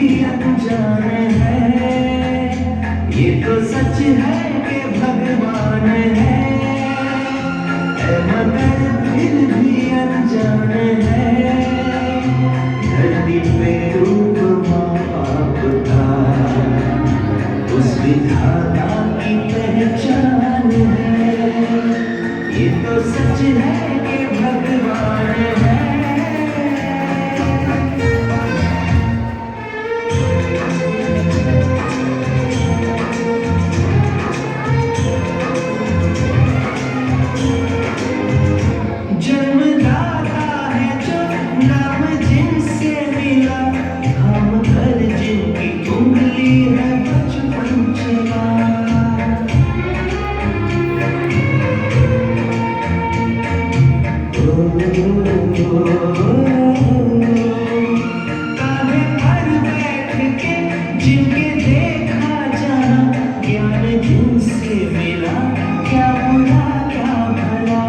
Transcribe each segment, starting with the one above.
भी अनजान है, ये तो सच है कि भगवान है, मगर फिर भी अनजान है। धरती पे रूप माँ बाप का उस विधाता की पहचान है, ये तो सच है कि भगवान है। जन्मदाता है जो नाम जिनसे मिला, हम भर जिनकी उंगली है बचपन चला। कान्हे पर बैठ के जिनके देखा जाना, ज्ञान जिनसे मिला, क्या बुरा क्या भला।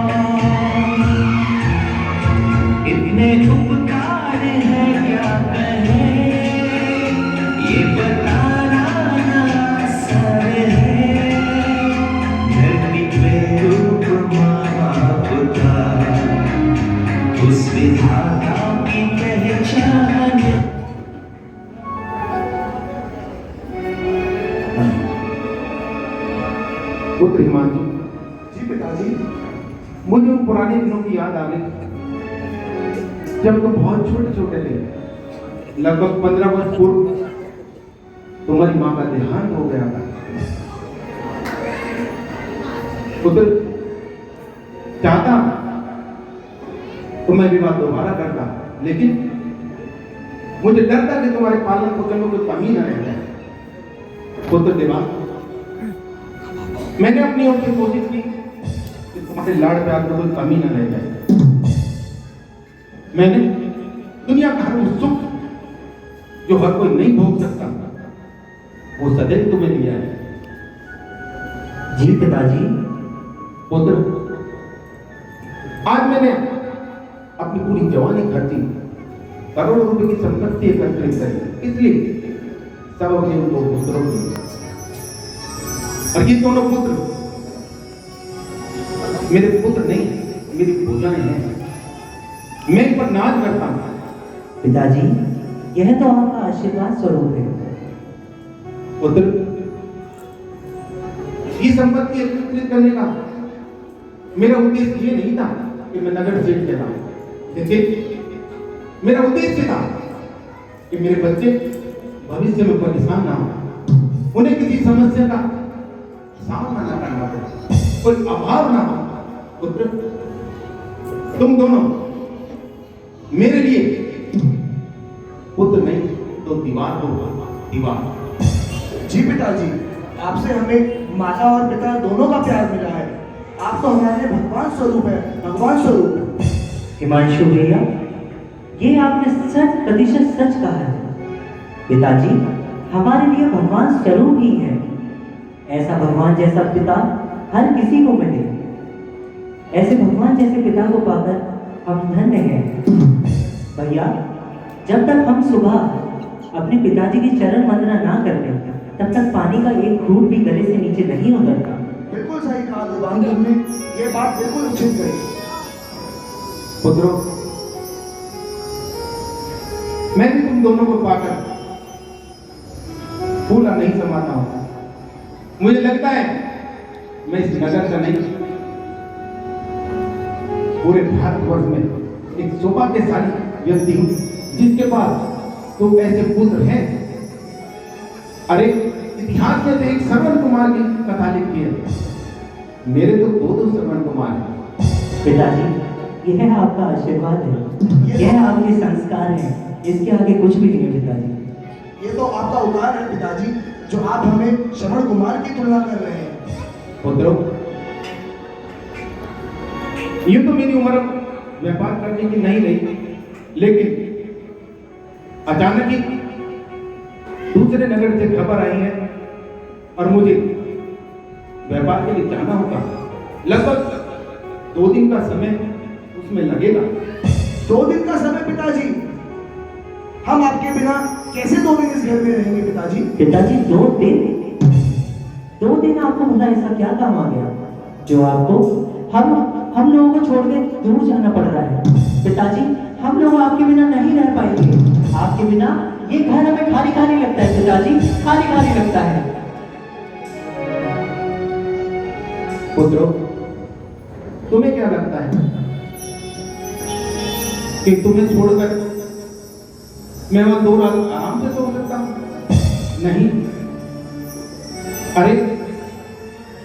इतने उपकार है क्या कहें, ये बताना ना आसान है। धरती पे रूप माँ बाप का उस विधाता की पहचान। पुत्र हिमांशु। जी पिताजी। मुझे उन पुराने दिनों की याद आ गई जब तुम बहुत छोटे छोटे थे। लगभग 15 वर्ष पूर्व तुम्हारी माँ का देहांत हो गया था। पुत्र, चाहता तो मैं विवाह दोबारा करता, लेकिन मुझे डर था कि तुम्हारे पालन पोषण में कोई कमी न रह जाए। पुत्र देवा, मैंने अपनी ओर से कोशिश की कि तुम्हारे लाड़ प्यार में कोई कमी न रह जाए। मैंने दुनिया का हर वो सुख जो हर कोई नहीं भोग सकता, वो सदैव तुम्हें दिया है। जी पिताजी। पुत्र, आज मैंने अपनी पूरी जवानी खर्ची, करोड़ों रुपए की संपत्ति एकत्रित करी, इसलिए सब अपने उन 2 पुत्रों को, और ये दोनों पुत्र मेरे पुत्र नहीं, मेरी पूजाएं हैं। मैं इन पर नाज करता हूं। पिताजी, यह तो आपका आशीर्वाद स्वरूप है। पुत्र, ये संपत्ति एकत्रित करने का मेरा उद्देश्य ये नहीं था कि मैं नगर जेल चलाऊं, लेकिन मेरा उद्देश्य था कि मेरे बच्चे भविष्य में परेशान ना हो, उन्हें किसी समस्या का सामना न करना पड़े, कोई अभाव ना हो। पुत्र, तुम दोनों मेरे लिए पुत्र नहीं तो दीवार हो, दीवार। जी पिताजी, आपसे हमें माता और पिता दोनों का प्यार मिला है। आप तो हमारे भगवान स्वरूप है, भगवान स्वरूप। हिमांशु भैया, ये आपने 100% सच कहा है। पिताजी हमारे लिए भगवान स्वरूप ही है। ऐसा भगवान जैसा पिता हर किसी को मिले। ऐसे भगवान जैसे पिता को पाकर हम धन्य हैं। भैया, जब तक हम सुबह अपने पिताजी की चरण वंदना ना करते, तब तक पानी का एक घूंट भी गले से नीचे नहीं उतरता। बिल्कुल सही कहा देवान, तुमने ये बात बिल्कुल उचित कही। पुत्रों, मैं भी तुम दोनों को पाकर फूला नहीं समाता हूं। मुझे लगता है मैं इस नगर का नहीं, पूरे भारतवर्ष में एक सौभाग्यशाली व्यक्ति हूं जिसके पास तो ऐसे पुत्र हैं। अरे, इतिहास में तो एक श्रवण कुमार की कथा लिखी है, मेरे तो 2 श्रवण कुमार हैं। पिताजी, यह आपका आशीर्वाद है, यह आपके संस्कार है, इसके आगे कुछ भी नहीं है पिताजी। ये तो आपका उपकार है पिताजी, जो आप हमें श्रवण कुमार की तुलना कर रहे हैं। पुत्रों, यूं तो मेरी उम्र व्यापार करने की नहीं रही, लेकिन अचानक ही दूसरे नगर से खबर आई है और मुझे व्यापार के लिए जाना होगा। लगभग 2 दिन का समय उसमें लगेगा। 2 दिन का समय पिताजी, हम आपके बिना कैसे 2 दिन इस घर में रहेंगे पिताजी? पिताजी 2 दिन आपको भला ऐसा क्या काम आ गया जो आपको हम लोगों को छोड़ के दूर जाना पड़ रहा है? पिताजी हम लोग आपके बिना नहीं रह पाएंगे। आपके बिना ये घर हमें खाली खाली लगता है पिताजी, खाली खाली लगता है। पुत्रो, तुम्हें क्या लगता है कि तुम्हें छोड़कर मैं वहां 2 रात आराम से सो सकता हूं? नहीं। अरे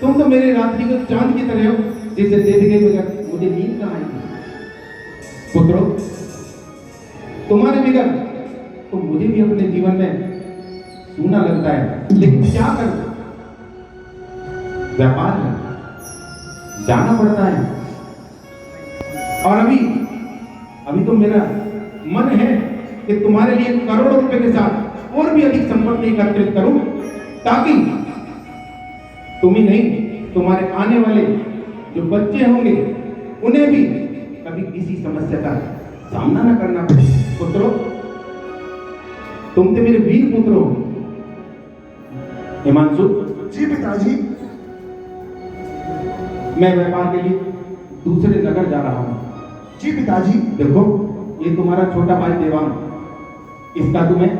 तुम तो मेरे रात्रि को चांद की तरह हो, जिसे देख के बगैर मुझे नींद कहां आएगी। पुत्रो, तुम्हारे बगैर तो मुझे भी अपने जीवन में सूना लगता है, लेकिन क्या करूं, व्यापार में जाना पड़ता है। और अभी तो मेरा मन है कि तुम्हारे लिए करोड़ों रुपए के साथ और भी अधिक संपत्ति एकत्रित करूं, ताकि तुम ही नहीं, तुम्हारे आने वाले जो बच्चे होंगे उन्हें भी कभी किसी समस्या का सामना न करना पड़े। पुत्रों, तुम तो मेरे वीर पुत्र हो। हिमांशु। जी पिताजी। मैं व्यापार के लिए दूसरे नगर जा रहा हूं। जी पिताजी। देखो, ये तुम्हारा छोटा भाई देवांग, इसका तुम्हें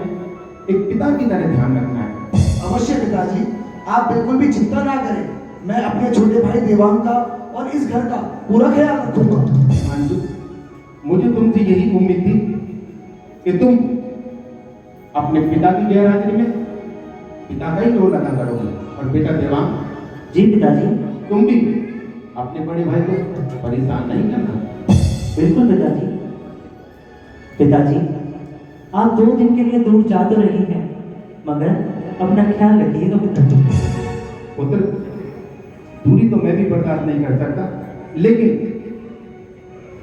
एक पिता की तरह ध्यान रखना है। अवश्य पिताजी, आप बिल्कुल भी चिंता ना करें। मैं अपने छोटे भाई देवांग का और इस घर का पूरा ख्याल रखूंगा। हिमांशु, मुझे तुमसे यही उम्मीद थी कि तुम अपने पिता की गैरहाजिरी में पिता का ही रोल अदा करोगे। और बेटा देवांग। जी पिताजी। तुम भी अपने बड़े भाई को परेशान नहीं करना। बिल्कुल पिताजी। पिताजी, आप 2 दिन के लिए दूर जा तो रही हैं, मगर अपना ख्याल रखिएगा पिताजी। पुत्र, दूरी तो मैं भी बर्दाश्त नहीं कर सकता, लेकिन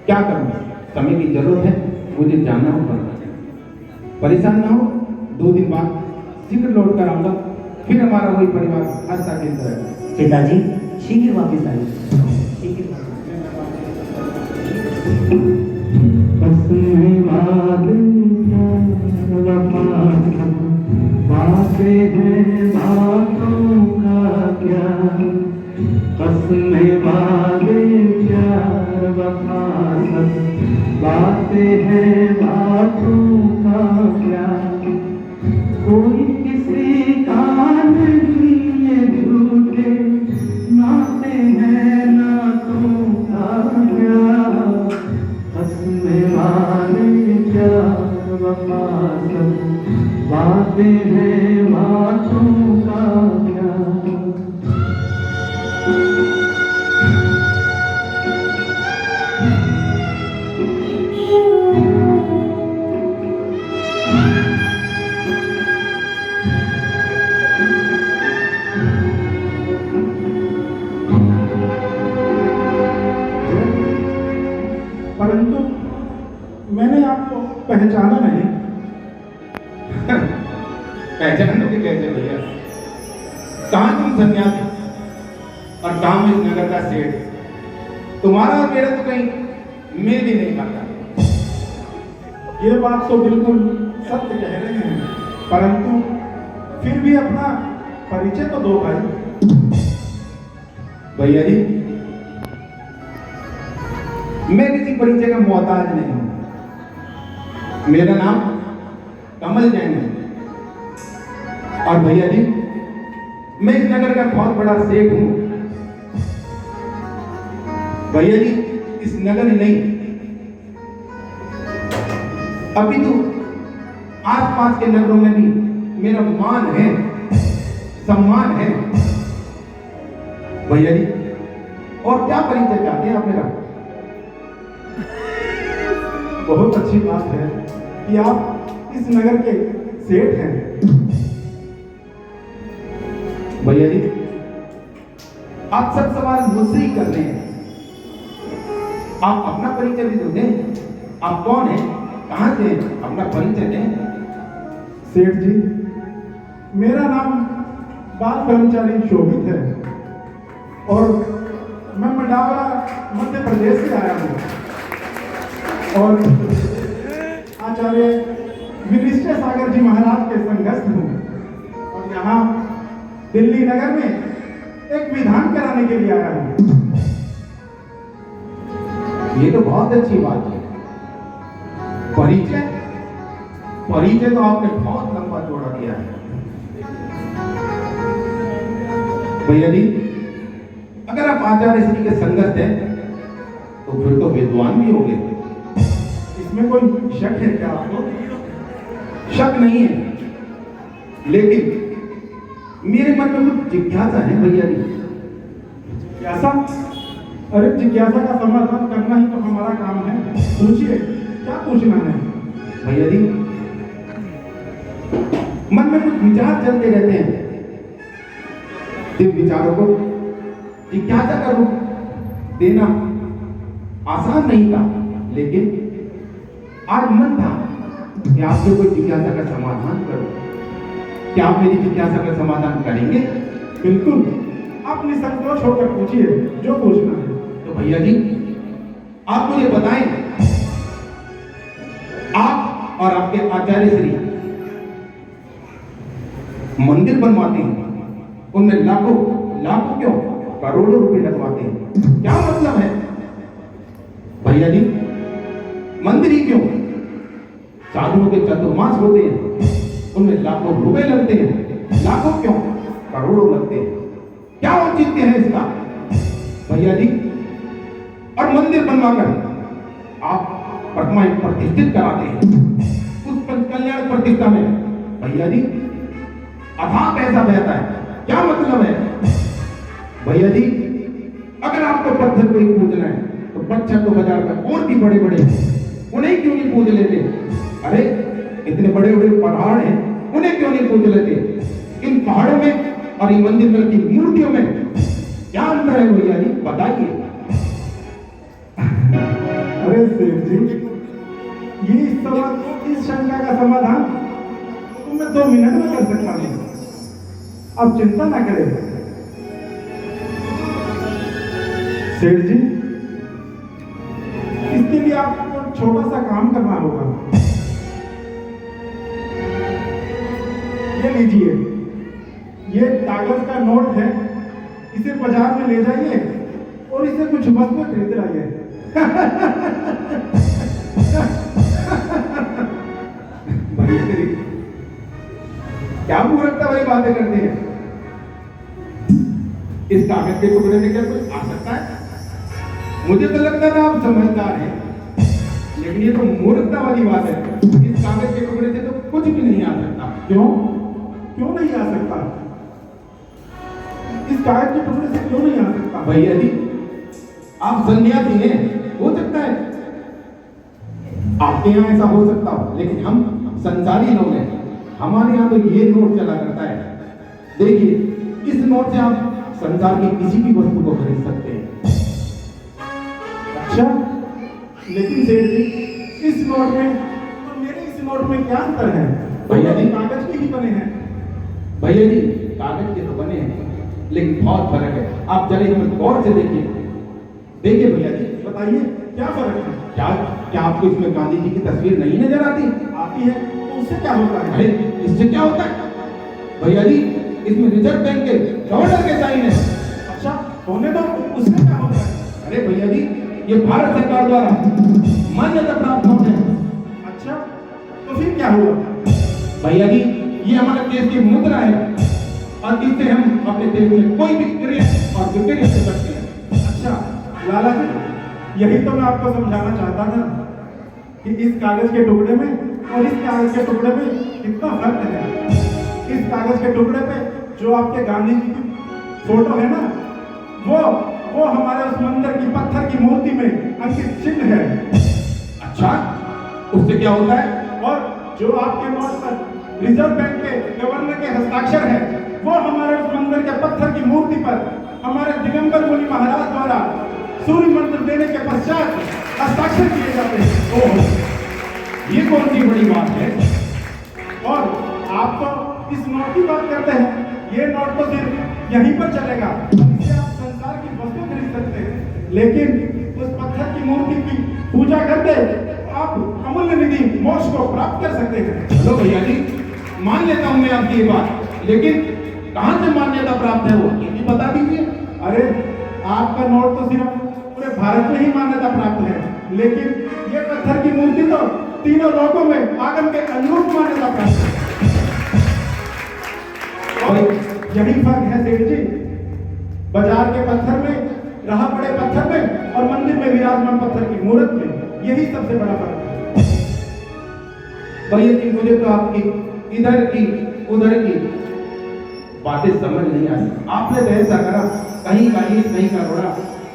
क्या करूं, समय की जरूरत है, मुझे जानना होगा। परेशान ना हो, 2 दिन बाद शीघ्र लौट कर आऊंगा, फिर हमारा वही परिवार हंसता खेलता है। पिताजी शीघ्र वापिस आइए, शीघ्र बातें हैं बातों का क्या, कसमें वादे प्यार वफा सब, बातें हैं बातों का क्या, कोई किसी का नहीं ये झूठे नाते हैं नातों का क्या, कसमें वादे प्यार वफा सब, बातें हैं बातों का क्या। परंतु मैंने आपको पहचाना नहीं। पहचानोगे कैसे भैया? कहां तुम सन्यासी और कहां इस नगर का सेठ? तुम्हारा और मेरा तो कहीं मेल भी नहीं खाता। ये बात तो बिल्कुल सत्य कह रहे हैं, परंतु फिर भी अपना परिचय तो दो भाई। भैया जी, मैं किसी परिचय का मोहताज नहीं हूं। मेरा नाम कमल जैन है। और भैया जी, मैं इस नगर का बहुत बड़ा सेठ हूं। भैया जी, इस नगर ही नहीं, अभी तो आसपास के नगरों में भी मेरा मान है, सम्मान है। भैया जी, और क्या परिचय चाहते हैं आप मेरा? बहुत अच्छी बात है कि आप इस नगर के सेठ हैं। भैया जी, आप सब सवाल मुझसे ही करने हैं। आप अपना परिचय भी तो दें। आप कौन हैं, कहां से हैं? अपना परिचय दें। सेठ जी, मेरा नाम बाल ब्रह्मचारी शोभित है और मैं मंडावरा मध्य प्रदेश से आया हूँ। और आचार्य विनिश्चय सागर जी महाराज के संघस्थ हूँ और यहाँ दिल्ली नगर में एक विधान कराने के लिए आया हूँ। ये तो बहुत अच्छी बात है। परिचय परिचय तो आपने बहुत लंबा जोड़ा दिया है। भैया जी, अगर आप आचार्य श्री के संगत हैं तो फिर तो विद्वान भी होंगे। इसमें कोई शक है क्या आपको? शक नहीं है, लेकिन मेरे मन में कुछ जिज्ञासा है भैया जी। जिज्ञासा? अरे जिज्ञासा का समाधान करना ही तो हमारा काम है। पूछिए, क्या पूछना है? भैया जी, मन में कुछ विचार चलते रहते हैं। जिन विचारों को जिज्ञासा का रूप देना आसान नहीं था, लेकिन आज मन था कि आपसे कोई जिज्ञासा का समाधान करो। क्या आप मेरी जिज्ञासा का समाधान करेंगे? बिल्कुल, आप निसंकोच होकर पूछिए जो पूछना है। तो भैया जी, आप मुझे बताएं, आप और आपके आचार्य श्री मंदिर बनवाते हैं, उनमें लाखों लाखों क्यों करोड़ों रुपए लगवाते हैं, क्या मतलब है? भैया जी, मंदिर ही क्यों, साधुओं के चतुर्मास होते हैं, उनमें लाखों रुपए लगते हैं, लाखों क्यों करोड़ों लगते हैं, क्या औचित्य है इसका? भैया जी, और मंदिर बनवाकर आप प्रतिमाएं प्रतिष्ठित कराते हैं, उस पंचकल्याण प्रतिष्ठा में भैया जी अथाह पैसा बहता है, क्या मतलब है? भैया जी, अगर आपको पत्थर को ही पूजना है तो पत्थर तो बाजार में और भी बड़े बड़े हैं, उन्हें क्यों नहीं पूज लेते? अरे इतने बड़े बड़े पहाड़ हैं, उन्हें क्यों नहीं पूज लेते? इन पहाड़ों में और इन मंदिर में की मूर्तियों में क्या अंतर है भैया जी, बताइए। अरे सेठ जी, ये इस शंका का समाधान तो मैं 2 मिनट में कर सकता हूँ। अब चिंता ना करें सेठ जी, इसके लिए आपको छोटा सा काम करना होगा। ये लीजिए, ये कागज का नोट है, इसे बाजार में ले जाइए और इसे कुछ वस्तु खरीद लाइए। क्या मूर्खता वाली बातें करते हैं? इस कागज के टुकड़े में क्या कुछ आ सकता है? मुझे तो लगता था आप समझदार हैं, लेकिन ये तो मूर्खता वाली बात है। इस कागज के टुकड़े से तो कुछ भी नहीं आ सकता। क्यों? क्यों नहीं आ सकता? इस कागज के टुकड़े से क्यों नहीं आ सकता? भैया जी, आप सन्यासी हैं, हो सकता है आपके यहाँ ऐसा हो सकता हो, लेकिन हम संसारी लोग हैं, हमारे यहाँ तो ये नोट चला करता है। देखिए, इस नोट से आप संसार की किसी भी वस्तु को खरीद सकते हैं। अच्छा, लेकिन सेठ जी, इस नोट में और मेरे इस नोट में क्या अंतर है? भैया जी, कागज के ही बने हैं। भैया जी, कागज के तो बने हैं, लेकिन बहुत फर्क है। आप चले हमें गौर से देखिए। देखिए भैया जी, बताइए क्या फर्क है? क्या क्या आपको इसमें गांधी जी की तस्वीर नहीं नजर आती? आती है, तो उससे क्या होता है? अरे इससे क्या होता है भैया जी? इसमें रिजर्व बैंक के गवर्नर के साइन है। अच्छा, होने दो, उससे क्या होता है? अरे भैया जी, ये भारत सरकार द्वारा मान्यता प्राप्त नोट है। अच्छा, तो फिर क्या हुआ? भैया जी, ये हमारे देश की मुद्रा है और इससे हम अपने देश में कोई भी क्रय और विक्रय कर सकते हैं। अच्छा लाला जी, यही तो मैं आपको समझाना चाहता था कि इस कागज के टुकड़े में और इस कागज के टुकड़े में कितना फर्क है। इस कागज के टुकड़े पे जो आपके गांधी जी की फोटो है ना, वो हमारे उस मंदिर की पत्थर की मूर्ति में अंकित चिन्ह है। अच्छा, उससे क्या होता है? और जो आपके नोट पर रिजर्व बैंक के गवर्नर के हस्ताक्षर है, वो हमारे उस मंदिर के पत्थर की मूर्ति पर हमारे दिगंबर मुनि महाराज द्वारा सूर्य मंत्र देने के पश्चात हस्ताक्षर किए जाते हैं। ओह, ये कौन सी बड़ी बात है? और आप तो इस नोट की बात करते हैं, ये नोट तो सिर्फ यहीं पर चलेगा, इससे आप संसार की वस्तु खरीद सकते हैं, लेकिन उस पत्थर की मूर्ति की पूजा करके आप अमूल्य निधि मोक्ष को प्राप्त कर सकते हैं। चलो भैया जी, मान लेता हूँ मैं आपकी ये बात, लेकिन कहाँ से मान्यता प्राप्त है वो ये भी बता दीजिए। अरे आपका नोट तो सिर्फ पूरे भारत में ही मान्यता प्राप्त है, लेकिन ये पत्थर की मूर्ति तो तीनों लोगों में आगम के अनुरूप मान्यता प्राप्त है। और यही फर्क है सेठ जी, बाजार के पत्थर में, रहा पड़े पत्थर में और मंदिर में विराजमान पत्थर की मूर्त में, यही सबसे बड़ा फर्क है। भैया जी, मुझे तो आपकी इधर की उधर की बातें समझ नहीं आई। आपने तो ऐसा करा, कहीं का ईट कहीं का रोड़ा,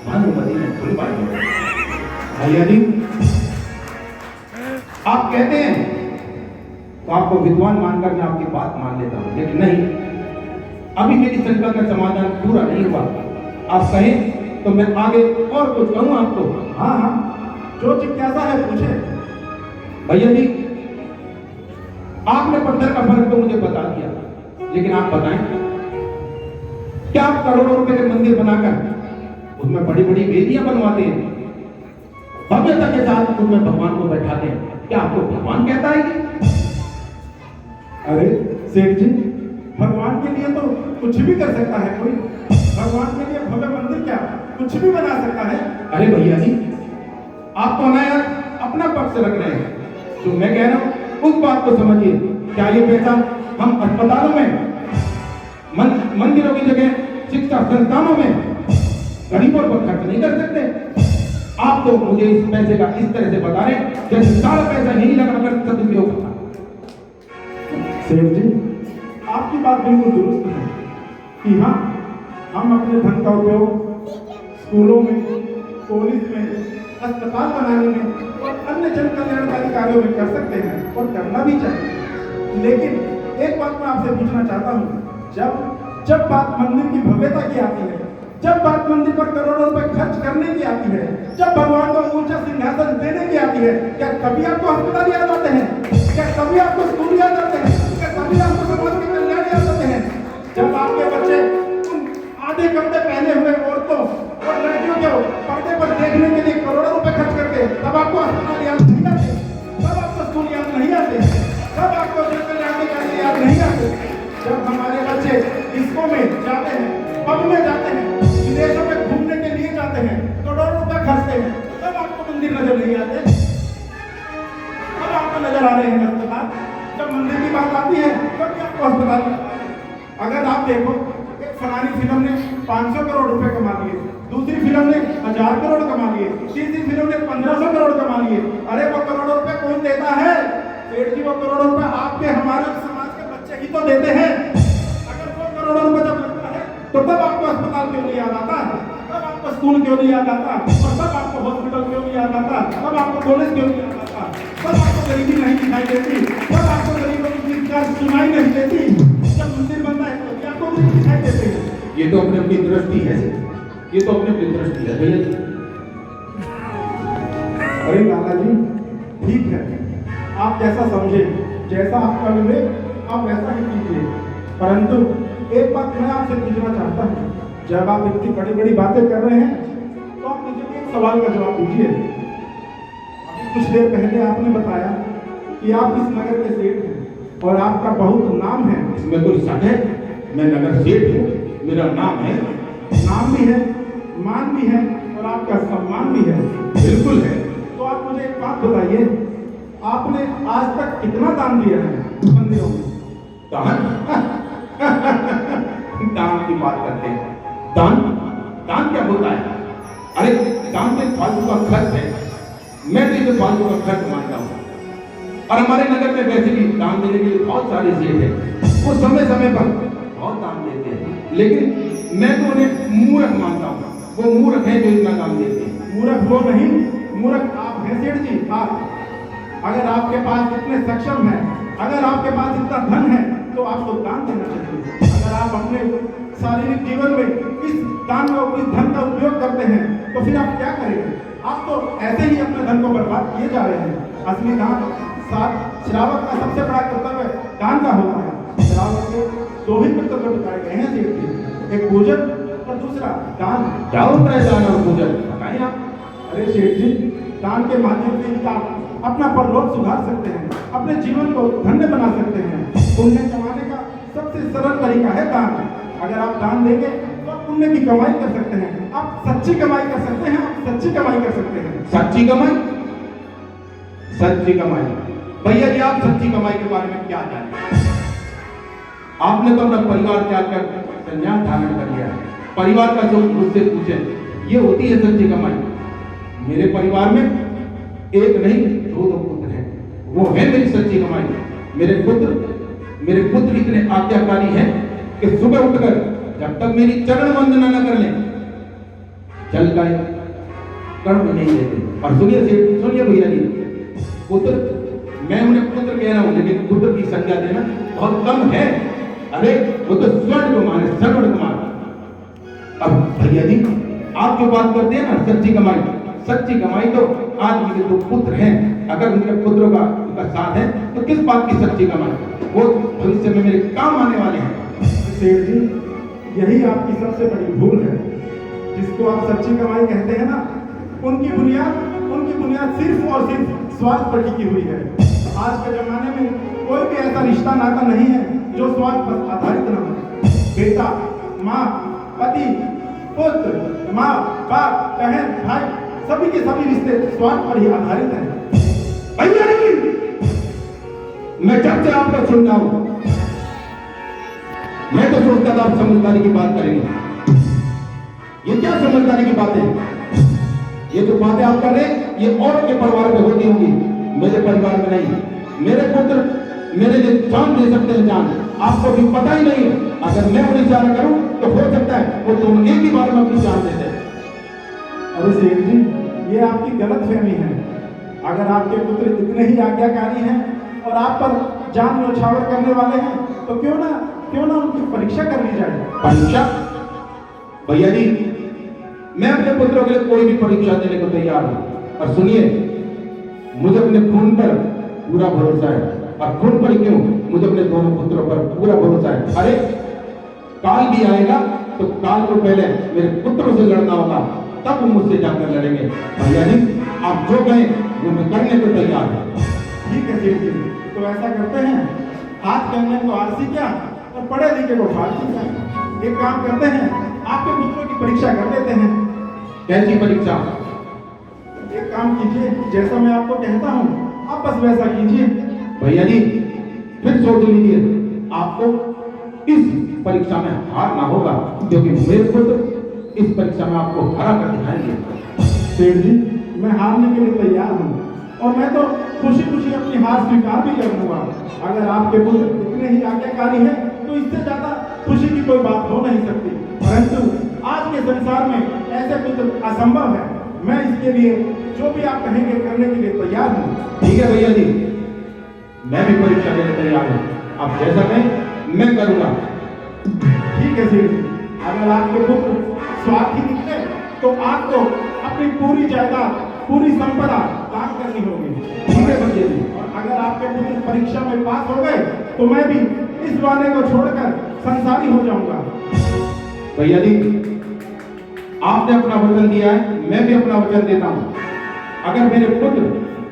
भानुमति ने फुल बांट दिया। भैया जी, आप कहते हैं तो आपको विद्वान मानकर मैं आपकी बात मान लेता हूं, लेकिन नहीं, अभी मेरी शंका का समाधान पूरा नहीं हुआ। आप कहें तो मैं आगे और कुछ कहूं आपको। हाँ हाँ, जो जिज्ञासा है पूछे। भैया जी, आपने पत्थर का फर्क तो मुझे बता दिया, लेकिन आप बताएं, क्या आप करोड़ों रुपए के मंदिर बनाकर उसमें बड़ी बड़ी वेदियां बनवाते हैं, भव्यता के साथ उसमें भगवान को बैठाते हैं, क्या आपको भगवान कहता है ये? अरे सेठ जी, भगवान के लिए तो कुछ भी कर सकता है कोई। भगवान के लिए भव्य मंदिर क्या, कुछ भी बना सकता है। अरे भैया जी, आप तो अनायास अपना पक्ष रख रहे हैं, जो मैं कह रहा हूं उस बात को समझिए। क्या ये पैसा हम अस्पतालों में, मंदिरों की जगह शिक्षा संस्थानों में गरीबों पर खर्च नहीं कर सकते? आप तो मुझे इस पैसे का इस तरह से बता रहे हैं जैसे सारा पैसा यही लगाकर सदुपयोग होता। सेठ जी, आपकी बात बिल्कुल दुरुस्त है कि हाँ, हम अपने धन का उपयोग स्कूलों में, कॉलेज में, अस्पताल बनाने में और अन्य जन कल्याणकारी कार्यों में कर सकते हैं और करना भी चाहिए। लेकिन एक बात मैं आपसे पूछना चाहता हूँ, जब बात मंदिर की भव्यता की आती है, जब बात मंदिर पर करोड़ों रुपए खर्च करने की आती है, जब भगवान को ऊंचा सिंहासन देने की आती है, क्या कभी आपको अस्पताल याद आते हैं? क्या कभी आपको स्कूल याद आते हैं? क्या कभी आपको समाज के कल्याण याद आते हैं? जब आपके बच्चे उन आधे कपड़े पहने हुए औरतों और लड़कियों को पर्दे पर देखने के लिए करोड़ों रुपए खर्च करते, तब आपको अस्पताल याद नहीं आते, तब आपको स्कूल याद नहीं आते, तब आपको जन कल्याण के कार्य याद नहीं आते। जब हमारे बच्चे डिस्को में जाते हैं, पब में जाते हैं, विदेशों में घूमने के लिए जाते हैं, करोड़ों रुपए खर्चते हैं, तब आपको मंदिर नजर नहीं आते, तब आपको नजर आ रहे हैं अस्पताल। जब मंदिर की बात आती है तब भी आपको अस्पताल। अगर आप देखो, एक फलानी फिल्म ने 500 करोड़ रुपए कमा लिए, दूसरी फिल्म ने 1000 करोड़ कमा लिए, तीसरी फिल्म ने 1500 करोड़ कमा लिए। अरे वो करोड़ों रुपए कौन देता है? सेठ जी, वो करोड़ों रुपए आपके हमारे समाज के बच्चे ही तो देते हैं। अगर वो करोड़ों रुपए जब लगता है तो तब आपको अस्पताल क्यों नहीं याद आता? तब आपको स्कूल क्यों नहीं याद आता? और तब आपको हॉस्पिटल क्यों नहीं याद आता? तब आपको कॉलेज क्यों नहीं याद आता? तब आपको गरीबी नहीं दिखाई देती? तब आपको गरीबों की चिৎকার सुनाई नहीं देती? जब मंदिर बनता है तो आपको गरीबी दिखाई देते हैं। ये तो अपनी अपनी दृष्टि है, ये तो अपनी अपनी दृष्टि है भैया जी। अरे लाला जी, ठीक है, आप जैसा समझे, जैसा आपका विवेक, आप वैसा ही कीजिए। परंतु एक बात मैं आपसे पूछना चाहता हूँ, जब आप इतनी बड़ी बड़ी बातें कर रहे हैं तो आप मुझे एक सवाल का जवाब दीजिए। अभी कुछ देर पहले आपने बताया कि आप इस नगर के सेठ हैं और आपका बहुत नाम है। इसमें कोई शक है? मैं नगर सेठ हूँ, मेरा नाम है। नाम भी है, मान भी है और आपका सम्मान भी है। बिल्कुल है। तो आप मुझे एक बात बताइए, आपने आज तक कितना दान दिया है मंदिरों में? दान? दान की बात करते हैं। दान? दान क्या होता है? अरे दान में फालतू का खर्च है, मैं तो इसे फालतू का खर्च मानता हूँ। और हमारे नगर में वैसे भी दान देने के लिए बहुत सारे सेठ हैं, वो समय समय पर बहुत दान देते हैं, लेकिन मैं तो उन्हें मूर्ख मानता हूँ। वो मूर्ख है जो इतना दान देते हैं। मूर्ख वो नहीं, मूर्ख आप हैं सेठ जी। आप, अगर आपके पास इतने सक्षम हैं, अगर आपके पास इतना धन है तो आपको दान देना चाहिए। अगर आप अपने शारीरिक जीवन में इस दान का, इस धन का उपयोग करते हैं तो फिर आप क्या करेंगे? आप तो ऐसे ही अपने धन को बर्बाद किए जा रहे हैं। असली दान, साथ श्रावक का सबसे बड़ा कर्तव्य दान का होता है। श्रावक के दो ही कर्तव्य बताए गए हैं सेठ जी, एक पूजन और दूसरा दान। क्या होता है दान और पूजन, बताएं आप। अरे सेठ जी, दान के माध्यम से ही आप अपना परलोक सुधार सकते हैं, अपने जीवन को धन्य बना सकते हैं। पुण्य कमाने का सबसे सरल तरीका है दान। अगर आप दान देंगे तो आप पुण्य की कमाई कर सकते हैं, आप सच्ची कमाई कर सकते हैं, आप सच्ची कमाई कर सकते हैं। सच्ची कमाई, सच्ची कमाई। भैया जी, आप सच्ची कमाई के बारे में क्या जानते हैं? आपने तो अपना परिवार त्याग कर संन्यास धारण कर लिया है। परिवार का जो मुझसे पूछे, ये होती है सच्ची कमाई। मेरे परिवार में एक नहीं दो पुत्र हैं, वो है मेरी सच्ची कमाई। मेरे पुत्र इतने आज्ञाकारी हैं कि सुबह उठकर जब तक मेरी चरण वंदना न कर लें, जल का कण भी नहीं लेते। और सुनिए भैया जी, पुत्र, मैं उन्हें पुत्र कह रहा हूं, लेकिन पुत्र की संज्ञा देना बहुत कम है। अरे वो तो स्वर्ण कुमार है, श्रवण कुमार। अब भैया जी, आप जो बात करते हैं ना सच्ची कमाई, सच्ची कमाई तो आदमी के दो पुत्र हैं, अगर उनके पुत्रों का उनका साथ है तो किस बात की सच्ची कमाई? वो भविष्य में मेरे काम आने वाले हैं। सेठ जी, यही आपकी सबसे बड़ी भूल है। जिसको आप सच्ची कमाई कहते हैं ना, उनकी बुनियाद सिर्फ और सिर्फ स्वार्थ पर टिकी हुई है। आज के जमाने में कोई भी ऐसा रिश्ता नाता नहीं है जो स्वार्थ पर आधारित न हो। बेटा, माँ, पति, पुत्र, माँ, बाप, बहन, भाई, सभी के सभी रिश्ते स्वार्थ पर ही आधारित हैं। भैया जी, मैं जब से आपका सुन रहा हूं, मैं तो सोचता था आप समझदारी की बात करेंगे। ये क्या समझदारी की बात है? ये जो बातें आप कर रहे हैं, ये औरों के परिवार में होती होंगी, मेरे परिवार में नहीं। मेरे पुत्र मेरे लिए जान दे सकते हैं, जान। आपको भी पता ही नहीं है, अगर मैं उन्हें इशारा करूं तो हो सकता है वो दोनों एक ही बार में अपनी जान दे दें। अरे सेठ जी, ये आपकी गलत फहमी है। अगर आपके पुत्र इतने ही आज्ञाकारी हैं और आप पर जान न्यौछावर करने वाले हैं, तो क्यों ना उनकी परीक्षा कर ली जाए। परीक्षा? भैया जी, मैं अपने पुत्रों के लिए कोई भी परीक्षा देने को तैयार हूं। और सुनिए, मुझे अपने खून पर पूरा भरोसा है। और खून पर क्यों, मुझे अपने दोनों पुत्रों पर पूरा भरोसा है। अरे काल भी आएगा तो काल को पहले मेरे पुत्रों से लड़ना होगा, तब वो मुझसे जाकर लड़ेंगे। भैया जी, आप जो कहें वो मैं करने को तैयार हूं। ठीक है सेठ जी, तो ऐसा करते हैं, हाथ कहने को आलसी क्या और पढ़े लिखे को फालतू क्या। एक काम करते हैं, आपके पुत्रों की परीक्षा कर लेते हैं। कैसी परीक्षा? एक काम कीजिए, जैसा मैं आपको कहता हूँ आप बस वैसा कीजिए। भैया जी, फिर सोच लीजिए, आपको इस परीक्षा में हारना होगा, क्योंकि मेरे पुत्र इस परीक्षा में आपको हरा कर दिखाएंगे। सेठ जी, मैं हारने के लिए तैयार हूँ और मैं तो खुशी खुशी अपनी हार स्वीकार भी कर लूंगा। अगर आपके पुत्र इतने ही आज्ञाकारी हैं तो इससे ज्यादा खुशी की कोई बात हो नहीं सकती। परंतु आज के संसार में ऐसे पुत्र असंभव है। मैं इसके लिए जो भी आप कहेंगे करने के लिए तैयार हूँ। ठीक है भैया जी, मैं भी परीक्षा देने तैयार हूँ। आप जैसा कहें मैं करूँगा। ठीक है सेठ जी, अगर आपके पुत्र स्वार्थी निकले तो आपको अपनी पूरी जायदाद, पूरी संपदा दान करनी होगी। ठीक है भैया जी। और अगर आपके पुत्र परीक्षा में पास हो गए तो मैं भी इस वादे को छोड़कर संसारी हो जाऊंगा। भैया जी, आपने अपना वचन दिया है, मैं भी अपना वचन देता हूँ। अगर मेरे पुत्र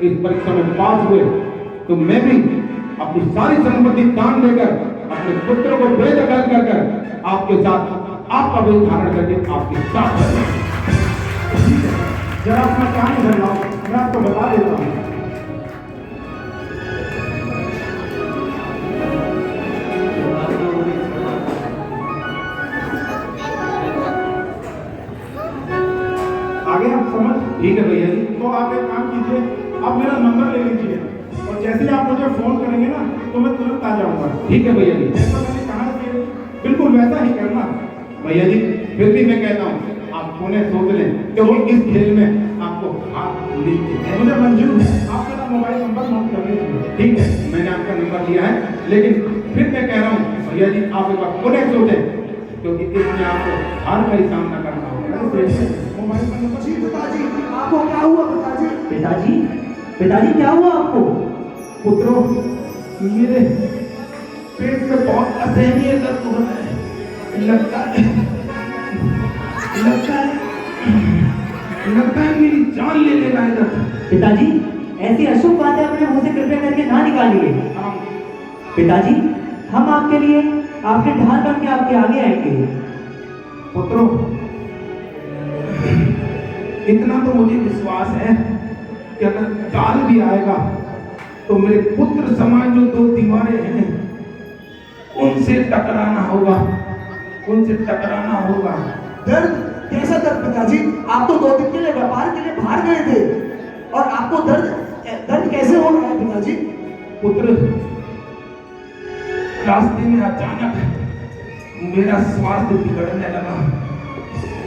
इस परीक्षा में पास हुए तो मैं भी अपनी सारी संपत्ति दान देकर अपने पुत्रों को बेदखल कर आपके साथ आपका वेश धारण करके आपके साथ चलूंगा। जरा अपना काम इधर लाओ, मैं आपको बता देता हूँ। आगे आप समझ? ठीक है भैया जी। तो आप एक काम कीजिए, आप मेरा नंबर ले लीजिए और जैसे ही आप मुझे फोन करेंगे ना तो मैं तुरंत आ जाऊंगा। ठीक है भैया जी। जैसा मैंने कहा कि बिल्कुल वैसा ही करना। भैया जी, फिर भी मैं कहता हूँ आप उन्हें सोच लें, क्योंकि इस खेल में आपको हार लीजिए। मुझे मंजूर है, आप मेरा मोबाइल नंबर नोट कर लीजिए। ठीक है, मैंने आपका नंबर लिया है, लेकिन फिर मैं कह रहा हूँ भैया जी, आप एक बार उन्हें सोचें, क्योंकि इसमें आपको हार का ही सामना करना होगा। मोबाइल का नंबर। जी पिताजी, आपको क्या हुआ पिताजी? पिताजी क्या हुआ आपको? पुत्रों, मेरे पेट में बहुत असहनीय दर्द हो रहा है। लगता है मेरी जान ले लेगा इधर। पिताजी ऐसी अशुभ बातें अपने मुंह से कृपया करके ना निकालिए। हाँ, पिताजी, हम आपके लिए आपके ढाल बन के आपके आगे आएंगे। पुत्रों, इतना तो मुझे विश्वास है कि अगर काल भी आएगा तो मेरे पुत्र समान जो दो दीवारें हैं उनसे टकराना होगा, उनसे टकराना होगा। दर्द? कैसा दर्द पिताजी? आप तो 2 दिन के लिए व्यापार के लिए बाहर गए थे और आपको दर्द कैसे हो रहा है पिताजी? पुत्र, रास्ते में अचानक मेरा स्वास्थ्य बिगड़ने लगा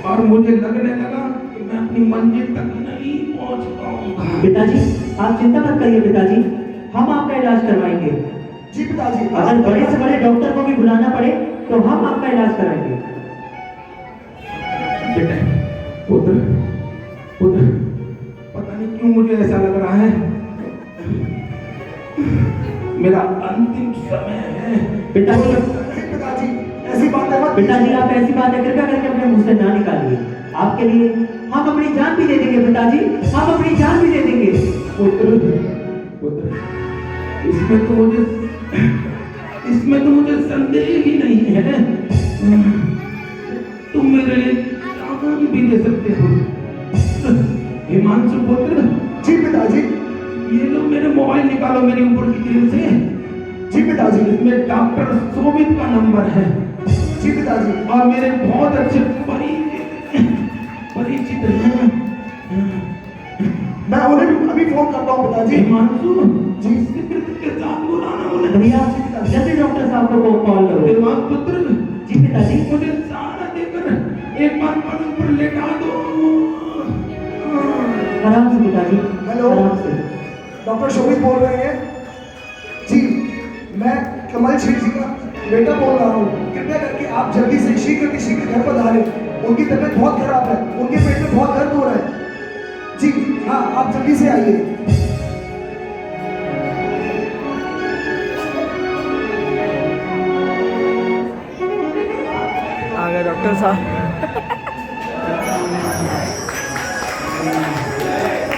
और मुझे लगने लगा कि मैं अपनी मंजिल तक नहीं पहुंच पाऊंगा। पिताजी, आप चिंता मत करिए पिताजी, हम आपका इलाज करवाएंगे। जी पिताजी। अगर बड़े से बड़े डॉक्टर को भी बुलाना पड़े तो हम आपका इलाज कराएंगे। बेटे, पुत्र, पुत्र, पता नहीं क्यों मुझे ऐसा लग रहा है मेरा अंतिम समय है। पिताजी, पिताजी ऐसी बातें मत पिताजी आप ऐसी बातें कृपया करके अपने मुंह से ना निकालिए। आपके लिए हम अपनी जान भी दे देंगे पिताजी, हम अपनी जान भी दे देंगे। पुत्र, पुत्र, इसमें तो मुझे संदेह ही नहीं है। तुम मेरे लिए जान भी दे सकते हो। हिमांशु पुत्र। जी पिताजी। ये लो मेरे मोबाइल निकालो मेरे ऊपर की जेब से। जी पिताजी। इसमें डॉक्टर शोभित का नंबर है। जी पिताजी। और मेरे बहुत अच्छे परिचित हैं। मैं उन्हें अभी फोन करता हूँ पिताजी। हिमांशु जी के साथ बुलाना उन्हें। भैया जल्दी डॉक्टर साहब को कॉल करो। देवान पुत्र। जी पिताजी। मुझे सहारा देकर एक बार पलंग पर लेटा दो। आराम से पिताजी। हेलो। आराम से। डॉक्टर शोभित बोल रहे हैं? जी, मैं कमल शेख जी का बेटा बोल रहा हूँ। कृपया करके आप जल्दी से शीघ्र घर पर धारें। उनकी तबीयत बहुत खराब है, उनके पेट में बहुत दर्द हो रहा है। जी हाँ, आप जल्दी से आइए। आ गए डॉक्टर साहब।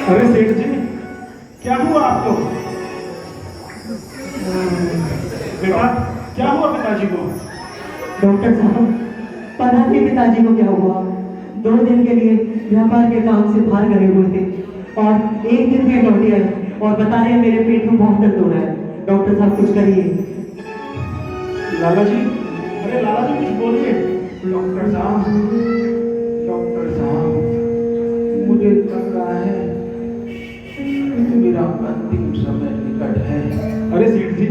अरे सेठ जी, क्या हुआ आपको? बेटा, क्या हुआ पिताजी को? डॉक्टर साहब, पता नहीं पिताजी को क्या हुआ। 2 दिन के लिए व्यापार के काम से बाहर गए हुए थे और 1 दिन में लौटे आए और बता रहे हैं मेरे पेट में बहुत दर्द हो रहा है। डॉक्टर साहब कुछ करिए। लाला जी, अरे लाला जी कुछ बोलिए। डॉक्टर साहब, मुझे लग रहा है मेरा अंतिम समय निकट है। अरे सेठ जी,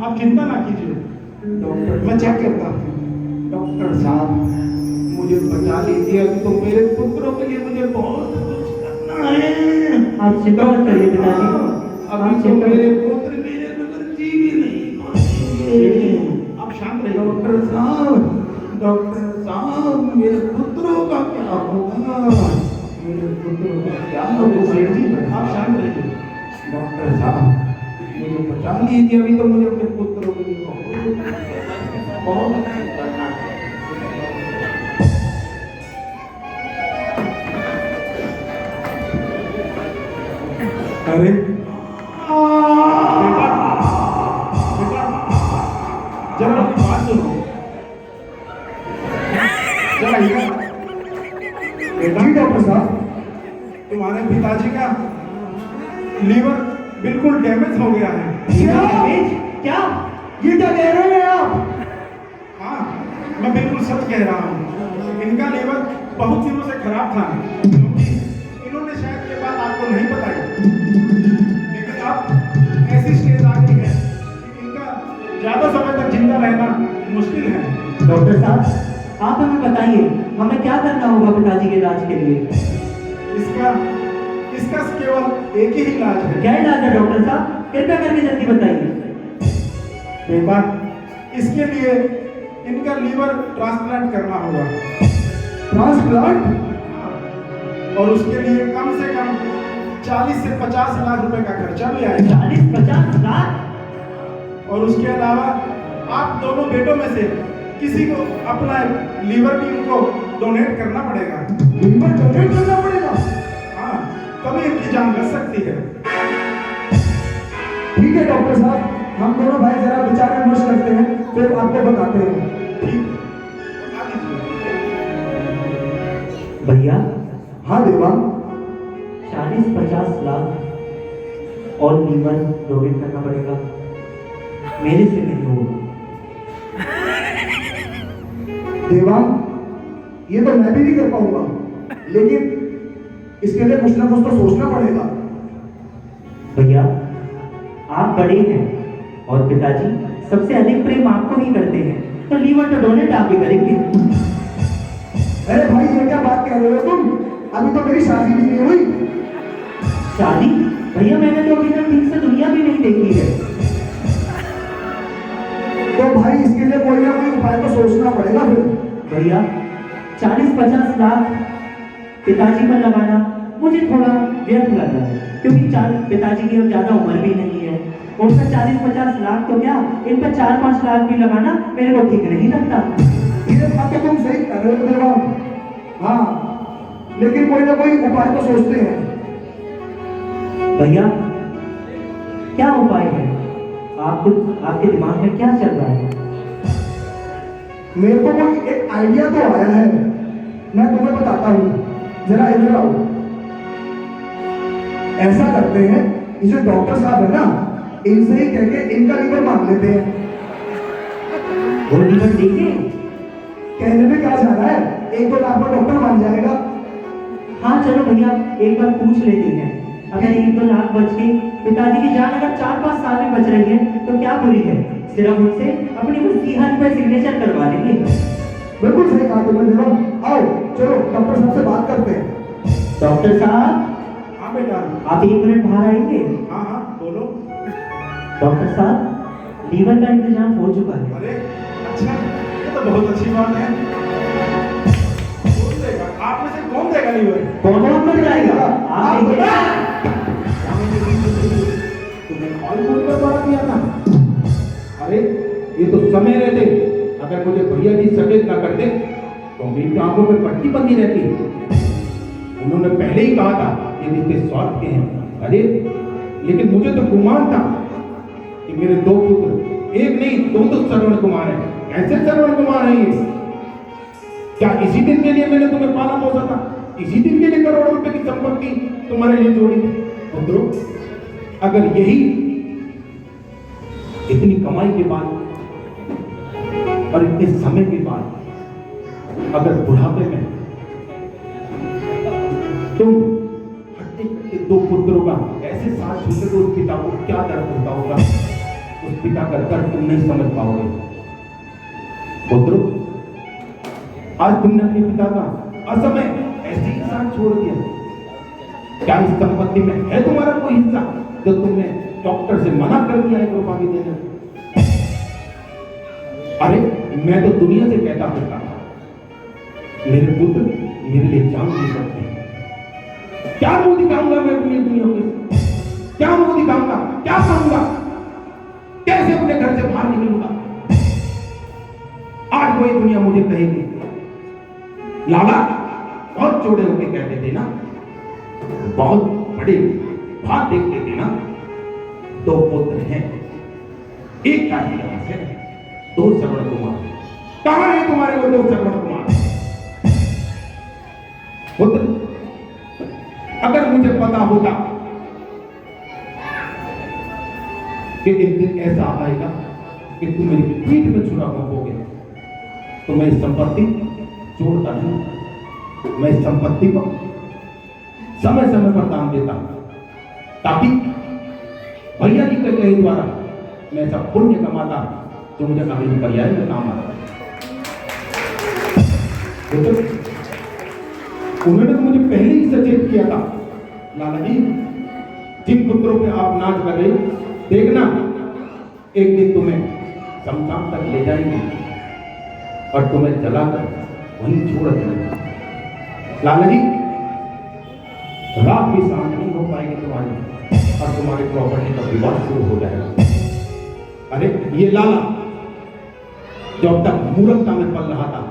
आप चिंता ना कीजिए, डॉक्टर, मैं चेक करता हूँ। डॉक्टर साहब मुझे बचा लीजिए। अभी तो मेरे पुत्रों के लिए मुझे बहुत कुछ करना है। आप चिंता मत करिए पिताजी। अभी तो मेरे पुत्र मेरे बगैर जी भी नहीं पाएंगे। आप शांत रहिए। डॉक्टर साहब, मेरे पुत्रों का क्या होगा? मेरे पुत्रों का क्या होगा? सेठ जी, आप शांत रहिए। डॉक्टर साहब मुझे बचा लीजिए। अभी तो मुझे अपने पुत्रों के लिए बहुत कुछ करना है। अरे बेटा, बेटा, जरा अपनी बात सुनो। जरा इधर। बेटा, जी डॉक्टर साहब। तुम्हारे पिताजी का लीवर बिल्कुल डैमेज हो गया है। क्या? क्या? ये क्या कह रहे हैं आप? हाँ, मैं बिल्कुल सच कह रहा हूँ। इनका लीवर बहुत दिनों से खराब था क्योंकि इन्होंने शायद ये बात आपको नहीं बताई, लेकिन अब ऐसी स्टेज आ गई है कि इनका ज्यादा समय तक जिंदा रहना मुश्किल है। डॉक्टर साहब, आप हमें बताइए हमें क्या करना होगा पिताजी के इलाज के लिए। इसका इसका केवल एक ही इलाज है। क्या इलाज है डॉक्टर साहब? कृपया करके जल्दी बताइए। बेटा, इसके लिए इनका लीवर ट्रांसप्लांट करना होगा। ट्रांसप्लांट? और उसके लिए कम से कम 40 से 50 लाख रुपए का खर्चा भी आएगा। 40-50 लाख? और उसके अलावा आप दोनों बेटों में से किसी को अपना लीवर भी उनको डोनेट करना पड़ेगा। लीवर डोनेट करना पड़ेगा? हाँ, तभी इनकी जान बच सकती है। ठीक है डॉक्टर साहब, हम दोनों भाई जरा विचार विमर्श करते हैं, फिर आपको बताते हैं। ठीक है, बता दीजिए। भैया हाँ देवा, 40-50 लाख और लीवर डोनेट करना पड़ेगा, मेरे से नहीं होगा। देवा ये तो मैं भी नहीं कर पाऊंगा, लेकिन इसके लिए कुछ ना कुछ तो सोचना पड़ेगा। भैया आप बड़े हैं और पिताजी सबसे अधिक प्रेम आपको ही करते हैं, तो लीवर तो डोनेट आप ही करेंगे। अरे भाई ये क्या बात कह रहे हो तुम? अभी तो मेरी शादी भी नहीं हुई। शादी? भैया मैंने तो अभी तक ठीक से दुनिया भी नहीं देखी है। तो भाई इसके लिए कोई ना कोई उपाय तो सोचना पड़ेगा फिर। भैया 40-50 लाख पिताजी पर लगाना मुझे थोड़ा व्यर्थ लगता है, क्योंकि पिताजी की अब ज्यादा उम्र भी नहीं है। उनका 40-50 लाख तो क्या, इन पर 4-5 लाख भी लगाना मेरे को ठीक नहीं लगता। ये बात तो तुम सही कह रहे हो देवा, हाँ, लेकिन कोई ना कोई उपाय तो सोचते हैं। भैया क्या उपाय है? आपके दिमाग में क्या चल रहा है? मेरे को कोई एक आइडिया तो आया है, मैं तुम्हें बताता हूँ, जरा इधर आओ। ऐसा करते हैं, ये जो डॉक्टर साहब है ना, इनसे ही कह के इनका लीवर मांग लेते हैं। वो लीवर देंगे? कहने में क्या जा रहा है, 1-2 लाख में डॉक्टर मान जाएगा। हाँ चलो भैया एक बार पूछ लेते हैं, अगर 1-2 लाख बच के पिताजी की जान अगर 4-5 साल में बच रही है तो क्या बुरी है, सिर्फ उनसे अपनी वसीयत पे सिग्नेचर करवा लेंगे। बिल्कुल सही कहा तुमने देवा, आओ चलो डॉक्टर साहब से बात करते हैं। डॉक्टर साहब हाँ बेटा। आप 1 मिनट बाहर आएंगे? हाँ हाँ बोलो। डॉक्टर साहब लीवर का इंतजाम हो चुका है। अरे अच्छा, ये तो बहुत अच्छी बात है। कौन देगा? आप में से कौन देगा लीवर? कौन मर जाएगा? आप देंगे? तुमने कॉल फोन कर बड़ा किया था। अरे ये तो समय रहते, अगर मुझे भैया जी सचेत ना करते तो मेरी तो आंखों पे पट्टी बंधी रहती। उन्होंने पहले ही कहा था ये रिश्ते स्वार्थ के हैं। अरे लेकिन मुझे तो गुमान था कि मेरे 2 पुत्र, एक नहीं 2 तो श्रवण कुमार है। कैसे श्रवण कुमार है ये? क्या इसी दिन के लिए मैंने तुम्हें पाला पोसा था? इसी दिन के लिए करोड़ों रुपए की संपत्ति तुम्हारे लिए जोड़ी थी? पुत्रों, अगर यही इतनी कमाई के बाद और इतने समय के बाद अगर बुढ़ापे में तुम हट्टे 2 पुत्रों का ऐसे साथ छूटे तो उस पिता को क्या दर्द होता होगा? उस पिता का दर्द तुम नहीं समझ पाओगे। पुत्रों, आज तुमने अपने पिता का असमय ऐसे ही साथ छोड़ दिया। क्या इस संपत्ति में है तुम्हारा कोई हिस्सा जो तुमने डॉक्टर से मना कर दिया है रुपया भी देने? अरे मैं तो दुनिया से कहता फिरता था, मेरे पुत्र मेरे लिए जान दे सकते हैं। क्या मुंह दिखाऊंगा मैं अपनी दुनिया में? क्या मुंह दिखाऊंगा? क्या कहूंगा? कैसे अपने घर से बाहर निकलूंगा? आज कोई दुनिया मुझे कहेगी, लाला बहुत चौड़े होके कहते थे ना, बहुत बड़े बात देखते थे ना, 2 पुत्र हैं, एक का ही है, 2 श्रवण कुमार। कहां है तुम्हारे वो 2 श्रवण कुमार? पुत्र, अगर मुझे पता होता कि एक दिन ऐसा आएगा कि तुम मेरी पीठ में छुरा घोंपोगे तो मैं इस संपत्ति छोड़ता नहीं। मैं इस संपत्ति को समय समय पर दान देता हूं ताकि भैया जी के कहे द्वारा मैं ऐसा पुण्य कमाता जो मुझे अगली पर्याय में काम आता। उन्होंने तो मुझे पहले ही सचेत किया था, लाला जी जिन पुत्रों पे आप नाच कर रहे हो, देखना एक दिन तुम्हें शमशान तक ले जाएंगे और तुम्हें जलाकर वहीं छोड़ देंगे। लाला जी रात भी शांत नहीं हो पाएगी तुम्हारी और तुम्हारी प्रॉपर्टी का विवाद शुरू हो जाएगा। अरे ये लाला जो अब तक मूर्खता में पल रहा था,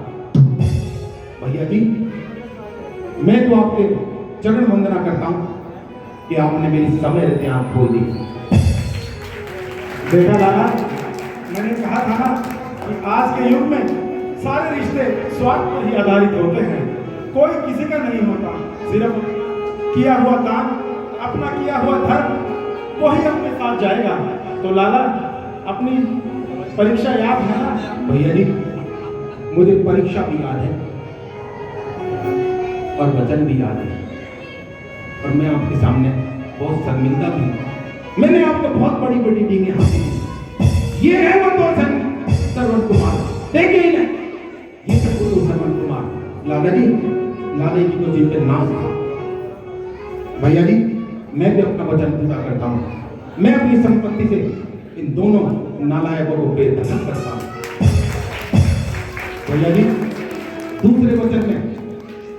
भैया जी मैं तो आपके चरण वंदना करता हूं कि आपने मेरी समय रहते आंख खोल दी। बेटा लाला, मैंने कहा था ना कि आज के युग में सारे रिश्ते स्वार्थ पर ही आधारित होते हैं। कोई किसी का नहीं होता, सिर्फ किया हुआ काम, अपना किया हुआ धर्म वही अपने साथ जाएगा। तो लाला, अपनी परीक्षा याद है ना? भैया जी, मुझे परीक्षा भी याद है और वचन भी याद है, और मैं आपके सामने बहुत शर्मिंदा भी हूं। मैंने आपको बहुत बड़ी बड़ी डींगे हासिल की। ये है वो तो श्रवण कुमार, देखे ही नहीं, ये सब वो तो श्रवण कुमार। लाला जी, लाला जी को जिन पे नाज था। भैया जी, मैं भी अपना वचन पूरा करता हूं। मैं अपनी संपत्ति से इन दोनों नालायकों को बेदखल करता हूं। भैया जी, दूसरे वचन में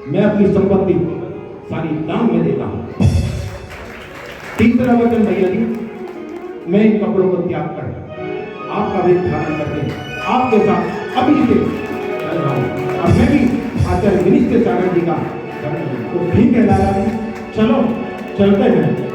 मैं अपनी संपत्ति सारी दान में देता हूं। तीसरा वचन भैया जी, मैं इन कपड़ों को त्याग कर आपका वेश धारण करके आपके साथ अभी से चल रहा हूं, और मैं भी आचार्य विनिश्चय सागर जी का। तो ठीक है लाला जी, चलो चलते हैं।